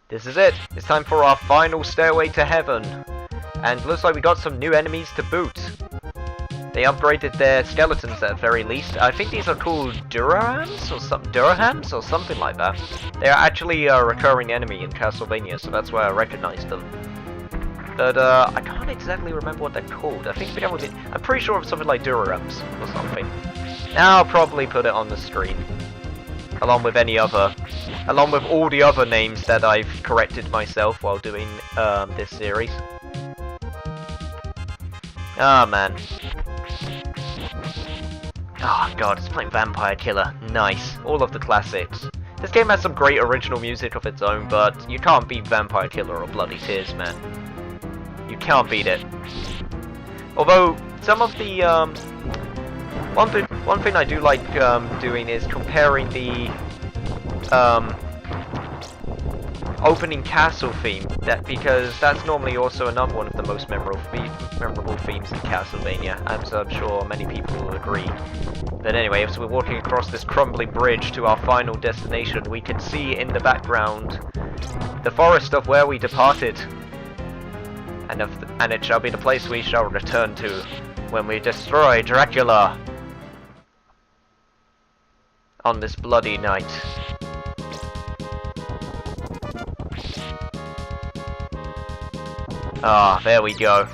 This is it. It's time for our final stairway to heaven. And looks like we got some new enemies to boot. They upgraded their skeletons at the very least. I think these are called Durahams or something like that. They are actually a recurring enemy in Castlevania, so that's why I recognize them. But I can't exactly remember what they're called. I think it began with it. I'm pretty sure it was something like Durahams or something. I'll probably put it on the screen, along with all the other names that I've corrected myself while doing this series. Ah, man. Oh god, it's playing Vampire Killer. Nice. All of the classics. This game has some great original music of its own, but you can't beat Vampire Killer or Bloody Tears, man. You can't beat it. Although, some of the, one thing I do like doing is comparing the opening castle theme, because that's normally also another one of the most memorable themes in Castlevania, as I'm sure many people will agree. But anyway, as we're walking across this crumbling bridge to our final destination, we can see in the background the forest of where we departed, and it shall be the place we shall return to when we destroy Dracula on this bloody night. Ah, there we go.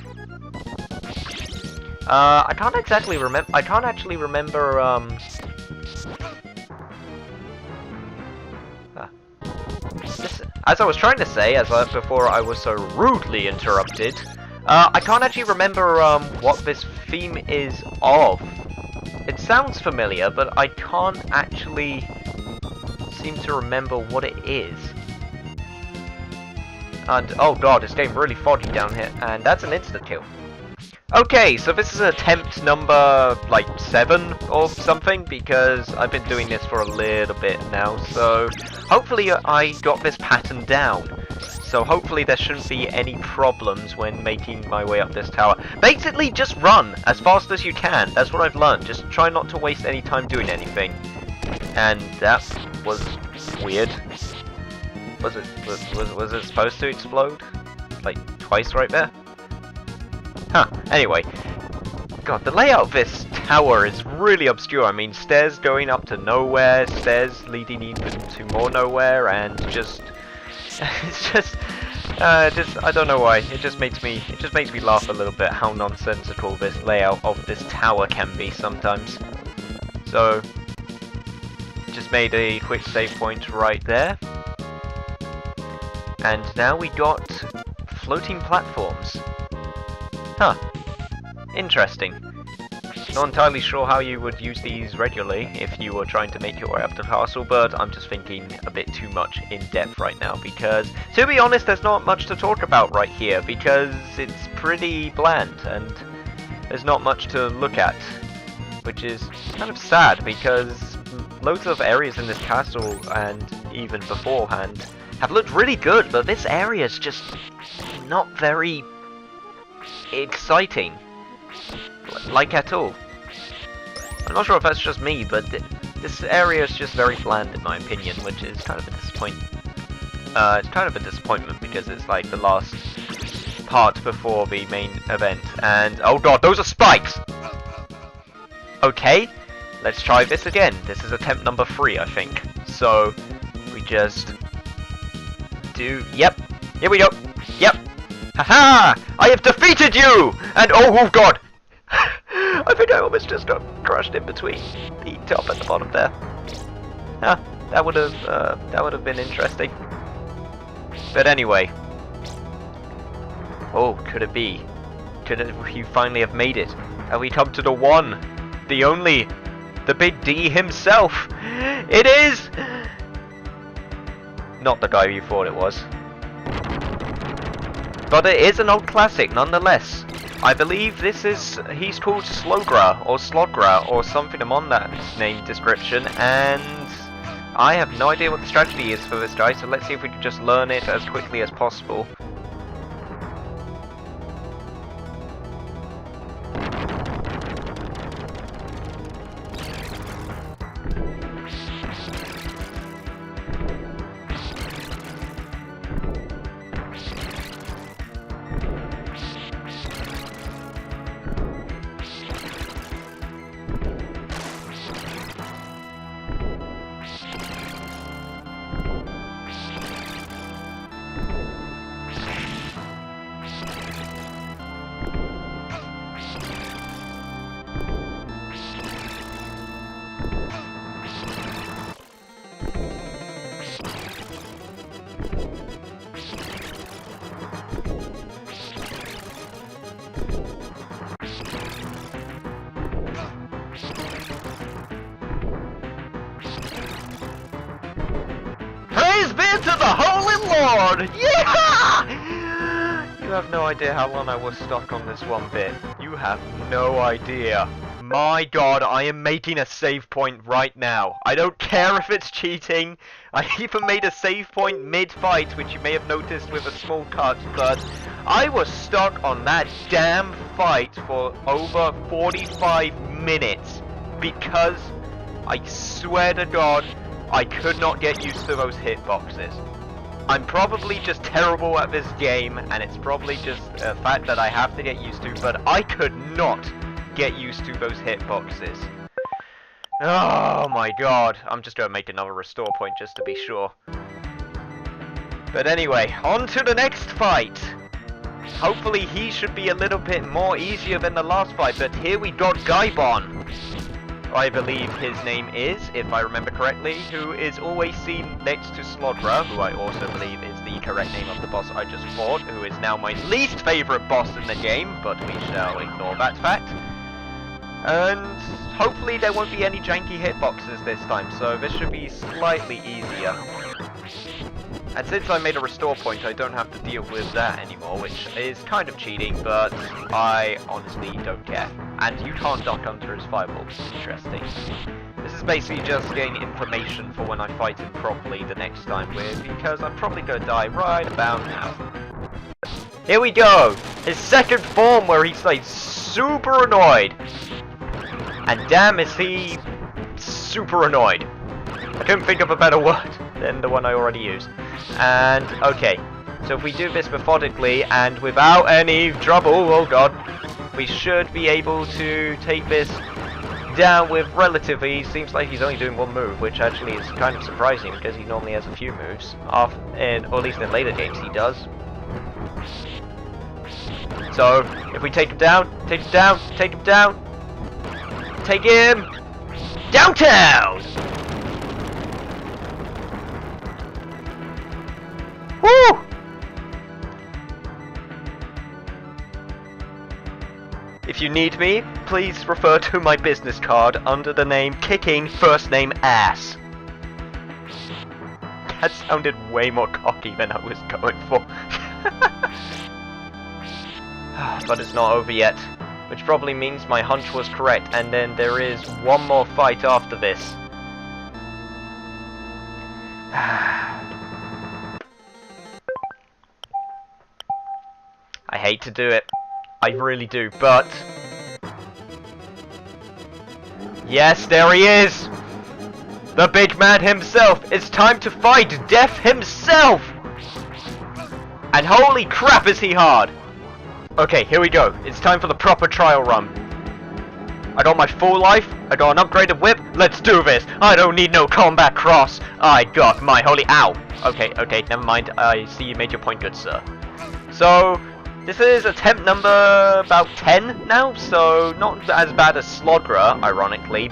I can't actually remember, as I was trying to say, before I was so rudely interrupted, I can't actually remember, what this theme is of. It sounds familiar, but I can't actually seem to remember what it is. And, oh god, it's getting really foggy down here, and that's an instant kill. Okay, so this is attempt number, like, 7 or something, because I've been doing this for a little bit now, so hopefully I got this pattern down. So hopefully there shouldn't be any problems when making my way up this tower. Basically, just run as fast as you can. That's what I've learned. Just try not to waste any time doing anything. And that was weird. Was it supposed to explode? Like, twice right there? Huh, anyway. God, the layout of this tower is really obscure. I mean, stairs going up to nowhere, stairs leading even to more nowhere, and just... it's just... I don't know why. It just makes me laugh a little bit how nonsensical this layout of this tower can be sometimes. So, just made a quick save point right there. And now we got floating platforms. Huh. Interesting. Not entirely sure how you would use these regularly if you were trying to make your way up to the castle, but I'm just thinking a bit too much in depth right now, because, to be honest, there's not much to talk about right here, because it's pretty bland, and there's not much to look at, which is kind of sad, because loads of areas in this castle, and even beforehand, have looked really good, but this area is just not very exciting, like at all. I'm not sure if that's just me, but this area is just very bland in my opinion, which is kind of a disappointment. It's kind of a disappointment because it's like the last part before the main event, and oh god, those are spikes! Okay, let's try this again. This is attempt number 3, I think. So, we just do... Yep, here we go. Yep. Haha! I have defeated you! And oh god! I think I almost just got crushed in between the top and the bottom there. Huh, that would have been interesting. But anyway. Oh, could it be? Could you finally have made it? Have we come to the one, the only, the big D himself? It is! Not the guy you thought it was. But it is an old classic nonetheless. I believe he's called Slogra or something among that name description, and I have no idea what the strategy is for this guy, so let's see if we can just learn it as quickly as possible. Praise be to the Holy Lord! Yeah! You have no idea how long I was stuck on this one bit. You have no idea. My god, I am making a save point right now. I don't care if it's cheating. I even made a save point mid-fight, which you may have noticed with a small cut, but I was stuck on that damn fight for over 45 minutes because I swear to god, I could not get used to those hitboxes. I'm probably just terrible at this game, and it's probably just a fact that I have to get used to, but I could not get used to those hitboxes. Oh my god, I'm just gonna make another restore point just to be sure. But anyway, on to the next fight. Hopefully he should be a little bit more easier than the last fight, but here we got Gaibon. I believe his name is, if I remember correctly, who is always seen next to Slogra, who I also believe is the correct name of the boss I just fought, who is now my least favourite boss in the game, but we shall ignore that fact. And hopefully there won't be any janky hitboxes this time, so this should be slightly easier. And since I made a restore point, I don't have to deal with that anymore, which is kind of cheating, but I honestly don't care. And you can't duck under his fireballs. Interesting. This is basically just getting information for when I fight him properly the next time with, because I'm probably gonna die right about now. Here we go! His second form where he's like super annoyed. And damn is he super annoyed. I couldn't think of a better word than the one I already used. And, okay, so if we do this methodically and without any trouble, oh god, we should be able to take this down with relative ease. Seems like he's only doing one move, which actually is kind of surprising because he normally has a few moves, or at least in later games he does. So, if we take him down, take him down, take him down, take him downtown! Woo! If you need me, please refer to my business card under the name Kicking First Name Ass. That sounded way more cocky than I was going for. But it's not over yet, which probably means my hunch was correct, and then there is one more fight after this. I hate to do it. I really do, but... Yes, there he is! The big man himself! It's time to fight Death himself! And holy crap is he hard! Okay, here we go. It's time for the proper trial run. I got my full life, I got an upgraded whip, let's do this! I don't need no combat cross! I got my holy... Ow! Okay, never mind. I see you made your point, good sir. So... this is attempt number about 10 now, so not as bad as Slogra, ironically,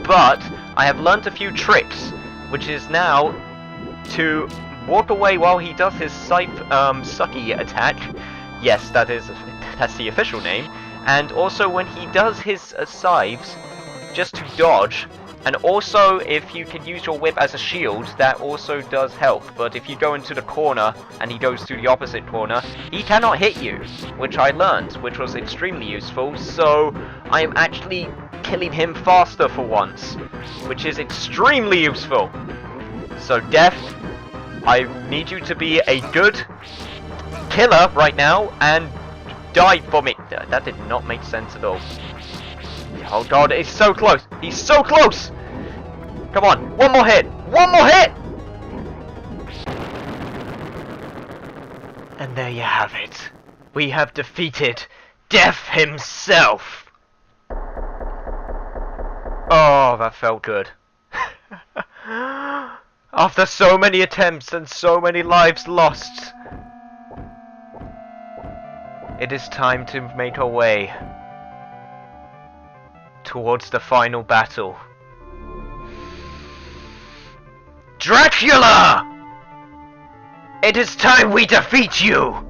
but I have learnt a few tricks, which is now to walk away while he does his scythe sucky attack. Yes, that's the official name. And also when he does his scythes, just to dodge. And also, if you can use your whip as a shield, that also does help. But if you go into the corner, and he goes to the opposite corner, he cannot hit you, which I learned, which was extremely useful. So, I am actually killing him faster for once, which is extremely useful. So, Death, I need you to be a good killer right now, and die for me. That did not make sense at all. Oh god, it's so close! He's so close! Come on, one more hit! One more hit! And there you have it. We have defeated Death himself! Oh, that felt good. After so many attempts and so many lives lost, it is time to make our way towards the final battle. Dracula! It is time we defeat you!